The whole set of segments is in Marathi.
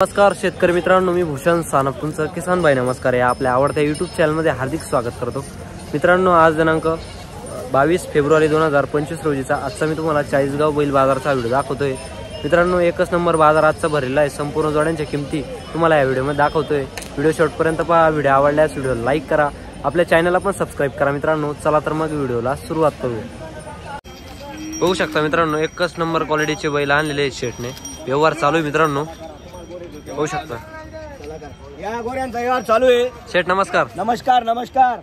नमस्कार शेतकरी मित्रांनो, मी भूषण सानप तुमचं किसान भाई नमस्कार या आपल्या आवडत्या यूट्यूब चॅनलमध्ये हार्दिक स्वागत करतो। मित्रांनो, आज दिनांक 22 फेब्रुवारी 2025 रोजीचा आजचा मी तुम्हाला चाळीसगाव बैल बाजाराचा व्हिडिओ दाखवतोय। मित्रांनो, एकच नंबर बाजार आजचा भरलेला आहे। संपूर्ण जोड्यांच्या किमती तुम्हाला या व्हिडिओमध्ये दाखवतोय। व्हिडिओ शेवटपर्यंत पहा। व्हिडिओ आवडल्यास व्हिडिओला लाईक करा, आपल्या चॅनलला पण सबस्क्राइब करा। मित्रांनो, चला तर मग व्हिडिओला सुरुवात करू। बघू शकता मित्रांनो, एकच नंबर क्वालिटीचे बैल आणलेले आहेत शेटने। व्यवहार चालू आहे मित्रांनो, होऊ शकता। या गोऱ्यांचा व्यवहार चालू आहे। शेठ नमस्कार। नमस्कार नमस्कार।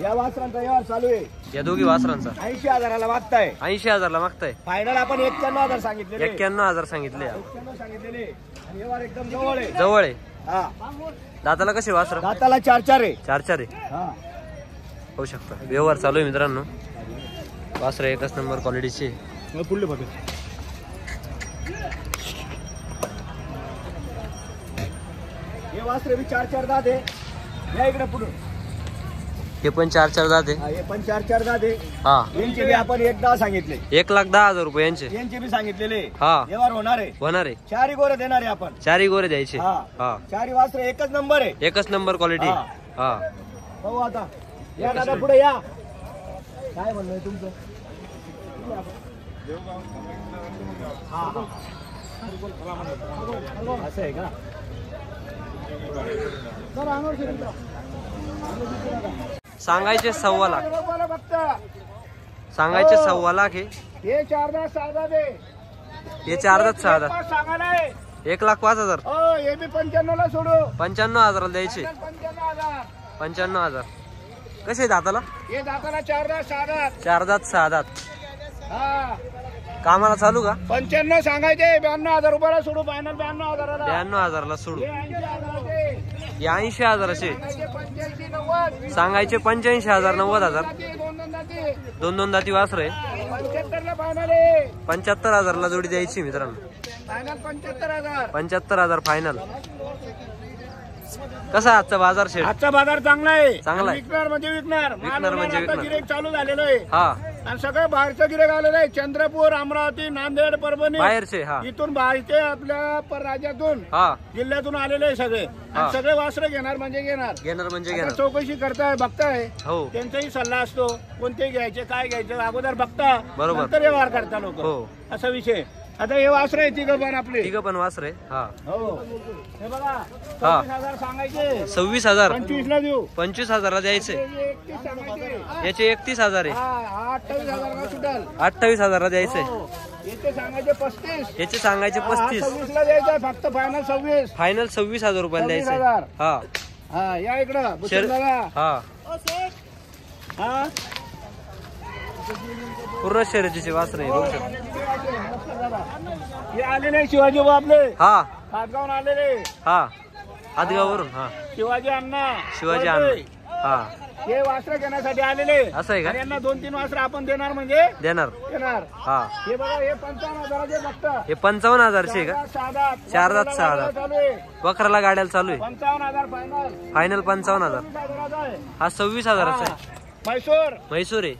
या वासरांचा व्यवहार चालू आहे। या दोघी वासरांचा 80,000ला मागताय। 80,000ला मागताय। फायनल आपण 91,000 सांगितले। 91,000 सांगितले। 91 सांगितलेले आणि व्यवहार एकदम जवळ आहे। जवळ आहे। हा, दाताला कसे वासर? दाताला 4-4 आहे। 4-4 आहे। हा, होऊ शकता। व्यवहार चालू आहे मित्रांनो। वासर एकच नंबर क्वालिटीचे। पुढले बघा। हे वासरे भी 4-4 दात आहे। या इकडे पुढे। हे पण 4-4 दात आहे। हे पण 4-4 दात आहे। हा, यांचे बी आपण 1,10 सांगितले। 1,10,000 रुपये यांचे। यांचे बी सांगितलेले। हा, व्यवहार होणार आहे। होणार आहे। 4 गोरे देणार आहे आपण। 4 गोरे द्यायचे। हा, हा, 4 वासरे एकच नंबर आहे। एकच नंबर क्वालिटी। हा. हा, हो, आता या दादा पुढे या। काय म्हणणं आहे तुमचं? हा, हा. असं आहे का? सांगायचे 1.25 लाख। सांगायचे 1.25 लाख आहे। हे 4-10 6 दे। हे 4-10 6 सांगायला आहे। 1,05,000। हो, हे बी 95 ला सोडू। 95,000 द्यायचे। 95,000। 95,000 कसे दाताला? हे दाताला 4-10 6 दात। 4 दात 6 दात। हा, कामाला चालू का? 95 सांगायचे। 92,000 रुपयाला सोडू। फायनल 92,000ला। 92,000ला सोडू। हे 80,000 हे 80,000चे सांगायचे। 85-90 सांगायचे। 85,000 90,000। दोन दाती वासर आहे। 75 ला फायनल आहे। 75,000ला जोडी द्यायची मित्रांनो। फायनल 75,000। 75,000 फायनल। कसा आजचा बाजार शेड? आजचा बाजार चांगला आहे। चांगला आहे। विकणार म्हणजे विकणार। विकणार म्हणजे विकणार। गिरेक चालू झालेलं आहे। हा, आणि सगळं बाहेरचं गिरेक आलेलं आहे। चंद्रपूर, अमरावती, नांदेड, परभणी, बाहेरचे। हा, इथून बाहेरचे आपल्या राज्यातून, हा, जिल्ह्यातून आलेले आहे सगळे। हा. आणि सगळे वासरे घेणार म्हणजे घेणार। घेणार म्हणजे आता घेणार। चौकशी करताय, बघताय। हो, त्यांचाही सल्ला असतो, कोणते घ्यायचे काय घ्यायचे अगोदर बघता, बरोबर. नंतर व्यवहार करता लोक। हो, असा विषय। आता हे वासरे आहे तिघं पण आपले। तिघं पण वासर आहे। हा, हो, हे बघा। हा. 26,000 सांगायचे। 26,000। 25 ला देऊ। 25,000ला द्यायचे। हे 31 सांगायचे। याचे 31,000 आहे। हा, 28,000 ला सुटाल। 28,000ला द्यायचे। हो, याचे सांगायचे 35। याचे सांगायचे 35। 26 ला द्यायचं फक्त। फायनल 26। फायनल 26,000 रुपयाला द्यायचे। 26,000। हा, हा, या इकडं भूषण दादा। हा, हा, पूर्ण शर्यतीचे वासर आहे। बघू शकता। हे आलेले शिवाजी बाबा आपले। हा, हातगावून आलेले। हा, हातगाववरून। हा, शिवाजी अण्णा। शिवाजी अण्णा। हा, हे वासरं घेण्यासाठी आलेले। असं आहे का? आणि यांना 2-3 वासरं आपण देणार म्हणजे देणार। देणार। हा, हे बघा, हे 55,000चे फक्त। हे 55,000चे आहे का? 4 दात 6 दात चालू आहे। वखराला गाड्याला चालू आहे। 55,000 फायनल। फायनल 55,000। 26,000 आहे। हा 26,000चा आहे। म्हैसूर। म्हैसूर आहे।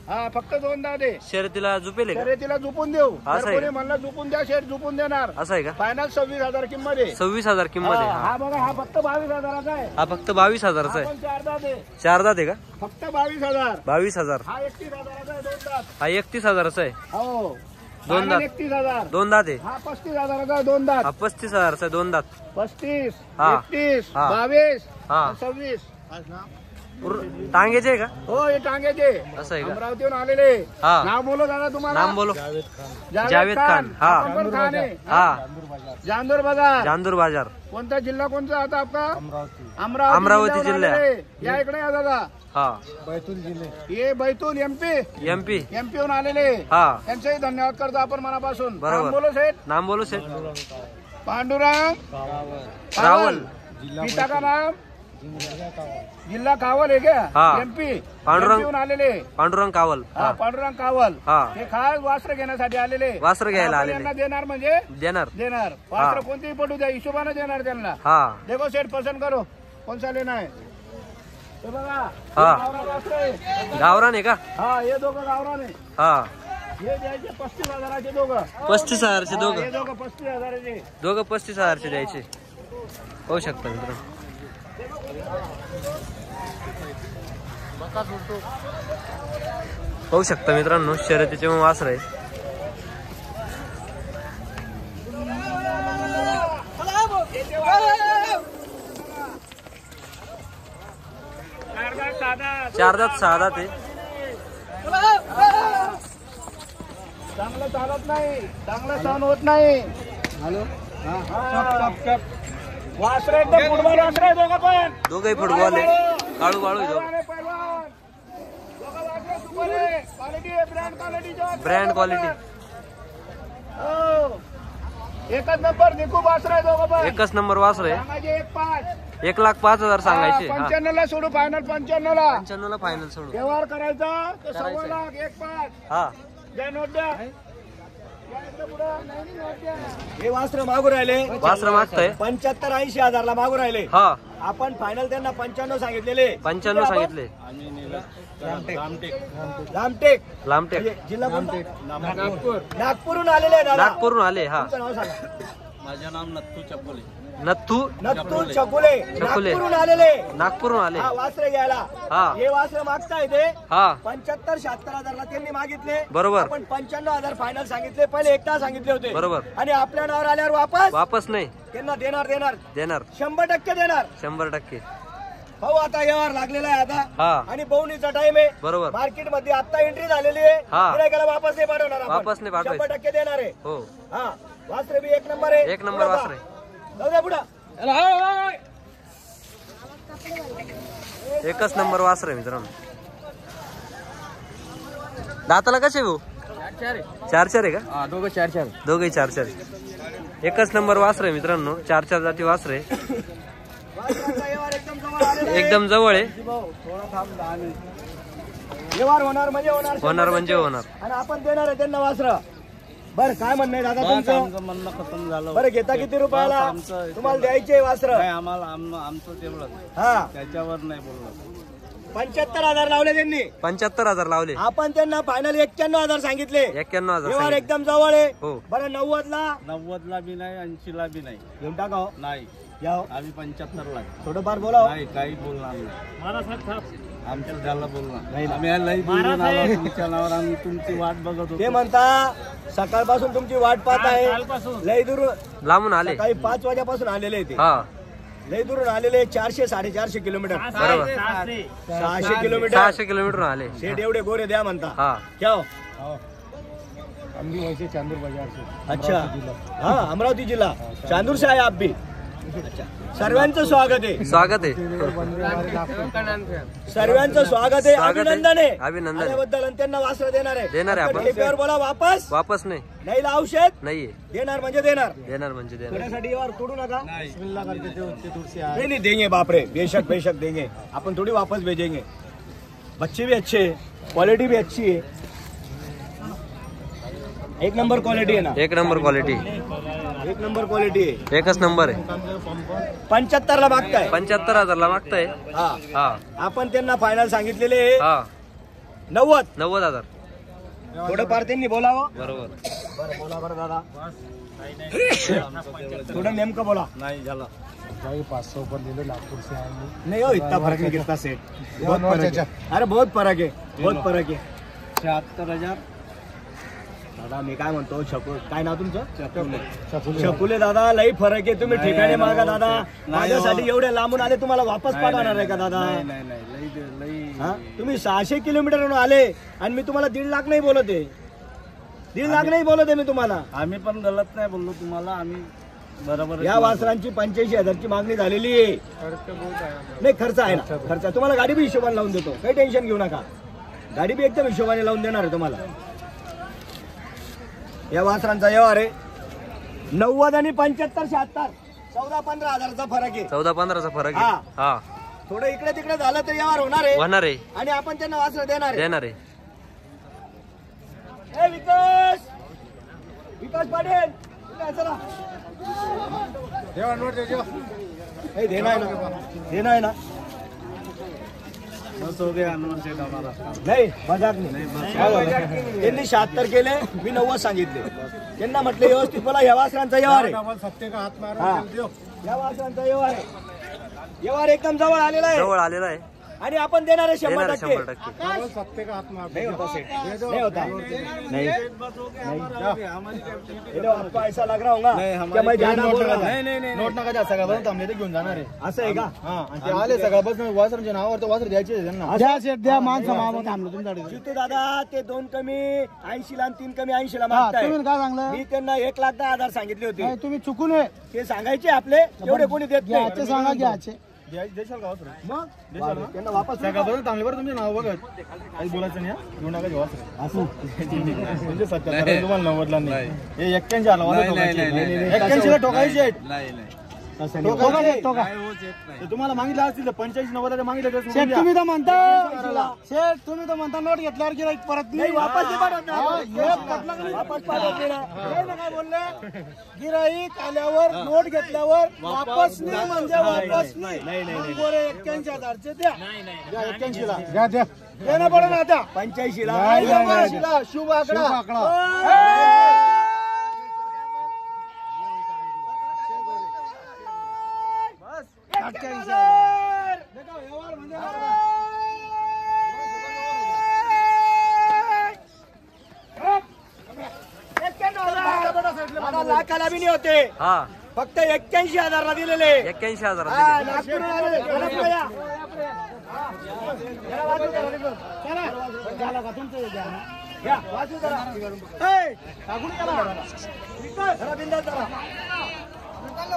हा, फक्त 2 दात आहे। शर्यतीला झुपेल का? तिला झुपून देऊ। असं आहे. कोणी म्हणलं झुपून द्या, शेठ झुपून देणार। असं आहे का? फायनल 26,000 किंमत आहे। 26,000 किंमत आहे। हा बघा, हा फक्त 22,000चा आहे। हा फक्त 22,000चा आहे। आपण 4 दात आहे। 4 दात आहे का? फक्त 22,000। 22,000। हा 31,000चा आहे। 2 दात। हा 31,000चा आहे। हो, 2 दात। 31,000। 2 दात आहे। हा 35,000चा आहे। 2 दात। हा 35,000चा आहे। 2 दात। 35, हा. 31, हा. 22, हा. 26। टांगेचे आहे का? हो, हे टांग्याचे असं आहे का? अमरावतीहून आलेले। हा. नाव बोलो दादा तुम्हाला। नाम बोलो। जावेद खान। हा. आपण पण खान आहे। हा, जांदूर बाजार। चांदूर बाजार। कोणता जिल्हा कोणता आता आपका? अमरावती जिल्ह्याहून जिल्हा। आलेले। या इकडे या दादा। हा, ये बैतूल एमपी MP हून आलेले। हा, त्यांचेही धन्यवाद करतो आपण मनापासून। बरोबर. नाम बोलो सेठ। नाम बोलो सेठ। पांडुरंग रावल। पिता का नाम? जिल्हा कावल आहे क्या? हा. एमपी पांडुरंग आलेले। पांडुरंग कावल। हा, हा, पांडुरंग कावल। हा, हे खास वास्त्र घेण्यासाठी आलेले। वासर घ्यायला आपण आलेले। यांना देणार म्हणजे देणार। देणार। वास्त्र कोणतेही पटू द्या, हिशोबाने देणार त्यांना। हा, देखो सेठ पसंत करो कौन सा लेना है। हे बघा, हा. हे गावरान वासरं आहे। गावरान आहे का? हा, हे दोघं गावरान आहे। हा, हे द्यायचे 35,000चे दोघं. 35,000चे दोघं. हे दोघं 35,000चे. दोघं 35,000चे द्यायचे. पाहू शकता मित्रांनो. पाहू शकता मित्रांनो शर्यतीचे वासर आहे. चार दात सहा दात आहे. चांगलं चालत नाही, चांगलं सहन होत नाही. हॅलो वासरे एकदम फुटबॉल वासरे आहे दोघं पण. दोघंही फुटबॉल आहे. काळू बाळू आहे दोघं. Brand quality. एकच नंबर निकू वासरे आहे दोघं पण. एकच नंबर वासर आहे. 1,05,000 सांगायचे. 95 ला सोडू फायनल. 95 ला 95 ला फायनल सोडू. व्यवहार करायचा तर 1.25 लाख. 1.5 हा द्या नोट द्या. हे वासर मागू राहिले. वासर मागताय 75-80 ला मागू राहिले. हा आपण फायनल त्यांना 95 सांगितलेले. 95 सांगितले. लामटेक लांबटेक जिल्हा कोणता? नागपूरहून आलेले आहे दादा. नागपूरहून आले. हा तुमचं नाव सांगा. माझं नाव नत्थू चप्पले. नत्थू छकुले. नागपूरहून आलेले. नागपूरहून आले. हा वासरे घ्यायला. हा हे वासरे मागताय ते हा 75-76 ला त्यांनी मागितले. बरोबर. आपण 95,000 फायनल सांगितले. पहिले एकटा सांगितले होते. बरोबर. आणि आपल्या नावावर आल्यावर वापस नाही त्यांना देणार 100% देणार. 100%. भाऊ आता व्यवहार लागलेला आहे आता. हा आणि बहुणीचा टाइम आहे. बरोबर. मार्केट मध्ये आता एंट्री झालेली आहे. हा. गिरायकाला वापस नाही पाठवणार आपण. वापस नाही पाठवायचं. 100% देणार आहे. हो हा वासरे बी एक नंबर आहे. एक नंबर वासर आहे. जाऊ द्या पुढं. एकच नंबर वासर आहे मित्रांनो. दाताला कसे भाऊ? 4-4 आहे का? हा दोघं 4-4. दोघे 4-4. एकच नंबर वासर आहे मित्रांनो. 4-4 जाती वासर आहे. वासराचा व्यवहार एकदम जवळ आलेला आहे. एकदम जवळ आहे. थोडा थांब 10 मिनिट. व्यवहार होणार म्हणजे होणार. होणार म्हणजे होणार. आणि आपण देणार आहे त्यांना वासर. बरं काय म्हणणं आहे दादा तुमचं? आमचं म्हणणं खतम झालं. बरं घेता किती रुपयाला? आमचं तुम्हाला द्यायचे वासर? नाही आम्हाला आमचं तेवढं हा त्याच्यावर नाही बोललो. 75,000 लावले त्यांनी. 75,000 लावले. आपण त्यांना फायनल 91,000 सांगितले. 91,000 व्यवहार सांगितले. एकदम जवळ आहे. हो बरं 90 ला 90 ला बी नाही 80 ला बी नाही. घेऊन टाका हो. नाही या हो. आम्ही 75 ला. थोडंफार बोला हो. नाही काही बोलणार नाही. आमच्या त्याला बोलणार नाही. आम्ही लई बोलून आलो तुमच्या नावावर. आम्ही तुमची वाट बघत होतो. ते म्हणता सकाळपासून तुमची वाट पाहत आहे. लई दूर लांबून आले. काही 5 वाजेपासून आलेले आहे ते. हा लई दूरून आलेले. 400-450 किलोमीटर. बरोबर. 600 किलोमीटर. 600 किलोमीटर आले. शेठ एवढे गोरे द्या म्हणता. हा क्या हो? अच्छा हाँ अमरावती जिला चांदूर से आए आप भी. सर्वांचं स्वागत आहे. स्वागत आहे. सर्वांचं स्वागत आहे. अभिनंदन आहे. अभिनंदन आहे. त्याबद्दल आणि त्यांना वासर देणार आहे. देणार आहे आपण. ठेप्यावर बोला वापस नाही नाही औषध नाहीये. देणार म्हणजे देणार. देणार म्हणजे देणार. थोड्यासाठी व्यवहार तोडू नका. नहीं देंगे बाप रे. बेशक देंगे. अपन थोड़ी वापस भेजेंगे. बच्चे भी अच्छे है. क्वालिटी भी अच्छी है. एक नंबर क्वालिटी है ना. एक नंबर क्वालिटी. एक नंबर क्वालिटी आहे. एकच नंबर आहे. 75 ला मागताय. 75,000 ला मागताय. हा हा आपण त्यांना फायनल सांगितलेले हा 90,000. थोडंफार त्यांनी बोलावं. बरोबर. बरं बोला बरं दादा. थोडं नेमकं बोला. नाही झालं. 500 पर ले लो नागपुर से आएंगे. नहीं हो इतना फर्क नहीं गिरता सेठ. बहुत फर्क है. अरे बहुत फरक आहे. बहुत फरक आहे. 76,000. दादा मी काय म्हणतो काय नाव तुमचं? छकुले दादा लई फरक आहे. तुम्ही ठिकाणी मागा दादा. माझ्यासाठी एवढे लांबून आले तुम्हाला वापस पाठवणार आहे का दादा? नाही तुम्ही 600 किलोमीटरवरून आले आणि मी तुम्हाला 1.5 लाख नाही बोलत आहे. 1.5 लाख नाही बोलत आहे मी तुम्हाला. आम्ही पण गलत नाही बोललो तुम्हाला. आम्ही बरोबर. या वासरांची 85,000ची मागणी झालेली आहे. नाही खर्च आहे ना. खर्च तुम्हाला गाडी बी हिशोबाने लावून देतो. काही टेन्शन घेऊ नका. गाडी बी एकदम हिशोबाने लावून देणार आहे तुम्हाला. या वासरांचा व्यवहार आहे 90 आणि 75 76. 14-15 हजाराचा फरक आहे. 14-15चा फरक आहे. हा थोडं इकडे तिकडे झालं तर व्यवहार होणार आहे. आणि आपण त्यांना वासर देणार आहे. विकास पाटील चला. देना है ना. बस हो गया अनवर शेठ हमारा. नाही मजाक नाही. त्यांनी 76 केले, मी 90 सांगितले. त्यांना म्हटलं व्यवस्थित बोला, या वासरांचा व्यवहार आहे. या वासरांचा व्यवहार आहे. व्यवहार एकदम जवळ आलेला आहे. जवळ आलेला आहे. आणि आपण देणार आहे 100%. देणार 100%. नहीं होता सेठ, नहीं होता. नहीं आपको ऐसा लग रहा होगा क्या मैं ज्यादा बोल रहा था. नाही नोट नका द्या. सगळं थांबले ते घेऊन जाणार आहे. असं आहे का. ते आले सगळ्यापासून वासरांच्या नावावर तर वासर द्यायचे त्यांना. द्या सेठ द्या. माणसं मामा थांबलो तुमच्याकडे. जितू दादा ते 2 कमी 80 ला आणि 3 कमी 80 ला मागताय. तुम्ही काय सांगलं. मी त्यांना 1,10,000 सांगितले होते. तुम्ही चुकून आहे ते सांगायचे आपले एवढे कोणी देत नाही. ते सांगा घ्यायचे. देशाल का वासर मग देशाल ना त्यांना वापस सगळ्यापासून थांबले बरं तुमचे नाव बघत काही बोलायचं नाही. घेऊ नका जे वासर असं म्हणजे 77 तुम्हाला 90ला नाही. हे 81 आला वासर 81 ला टोकायचे तुम्हाला मागितलं असतील 85-90 मागितलं. तुम्ही तर म्हणता शेठ, तुम्ही तर म्हणता नोट घेतल्यावर गिराईक परत नाही वापस काय बोलले. गिराईक आल्यावर नोट घेतल्यावर वापस नाही म्हणजे वापस नाही. 81,000 द्या. 81 ला द्या द्या देणं पडेल आता. 85 ला शुभ आकडा. लाखाला बी नाही होते. हा फक्त 81,000 ला दिलेले. 81,000.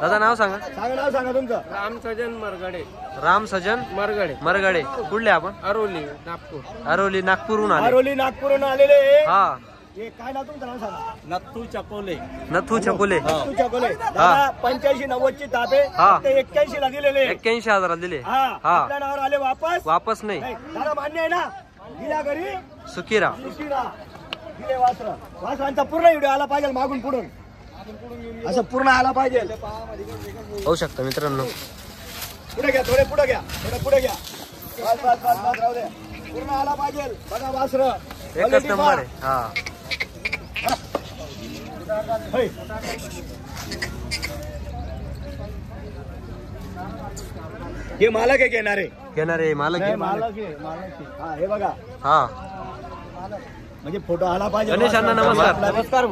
दादा नाव सांगा. नाव सांगा तुमचं. राम सजन मरगडे. राम सजन मरगडे. कुठले आपण. अरोली नागपूर. अरोली नागपूरहून आले. अरोली नागपूरहून आलेले. हा हे काय नाव तुमचं नाव सांगा. नथू चकोले. नथू छकुले. नथू चकोले. 85-90 ची तापे. हा. 81 ला दिलेले. 81,000 दिले. हा. आपल्या नावावर आले वापस नाही. दादा मान्य आहे ना. दिल्या घरी सुकिरा. दिले वासरांचा पूर्ण व्हिडिओ आला पाहिजे मागून पुढून. असं पूर्ण आला पाहिजे. होऊ शकतं मित्रांनो. पुढे घ्या थोडे पुढे घ्या. पुढे घ्या. बस राहू दे. पूर्ण आला पाहिजे. बघा वासर एकच नंबर आहे. हा हे मालक आहे घेणारे. मालक आहे. हा हे बघा. हा म्हणजे फोटो आला पाहिजे. गणेशांना नमस्कार. नमस्कार.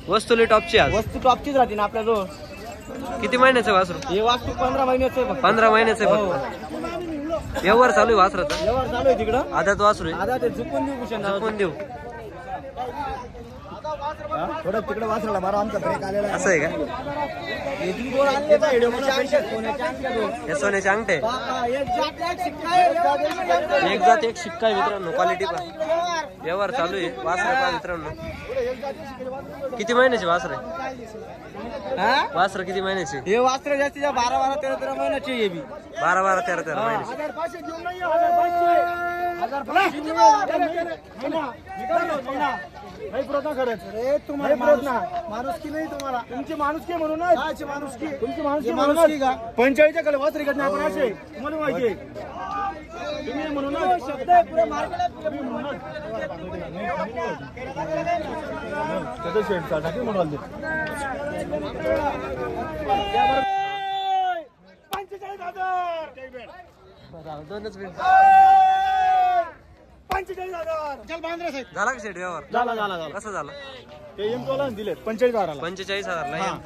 वस्तू टॉपची आज. वस्तू टॉपचीच राहते ना आपल्याजवळ. किती महिन्याचं वासरू. हे वास्तू 15 महिन्याचं. 15 महिन्याचं फक्त. व्यवहार चालू आहे वासराचा. व्यवहार चालू आहे तिकडं. आदात वासरू आहे. आता ते झुकून देऊ. थोडं तिकडे वासराला मारा. आमचा ब्रेक आलेला आहे. असं आहे का. हे सोन्याचे अंगठे. एक जात एक शिक्का आहे मित्रांनो. क्वालिटी पण. व्यवहार चालू आहे वासरा मित्रांनो. किती महिन्याचे वासर आहे. वासर किती महिन्याचे. हे वास्त्र जास्तीच्या 12-13 महिन्याची. हे बी 12-13 महिन्याचे. माणुसकी नाही तुम्हाला. तुमची माणुसकी म्हणून माणुसकी. तुमची माणुसकी का 45च्या कले वासरी घटना आपण असे तुम्हाला माहिती आहे. तुम्ही म्हणून शब्द झाला का शेट व्यवहार. झाला. कसं झालं. ते दिले 45,000. 45,000 ला.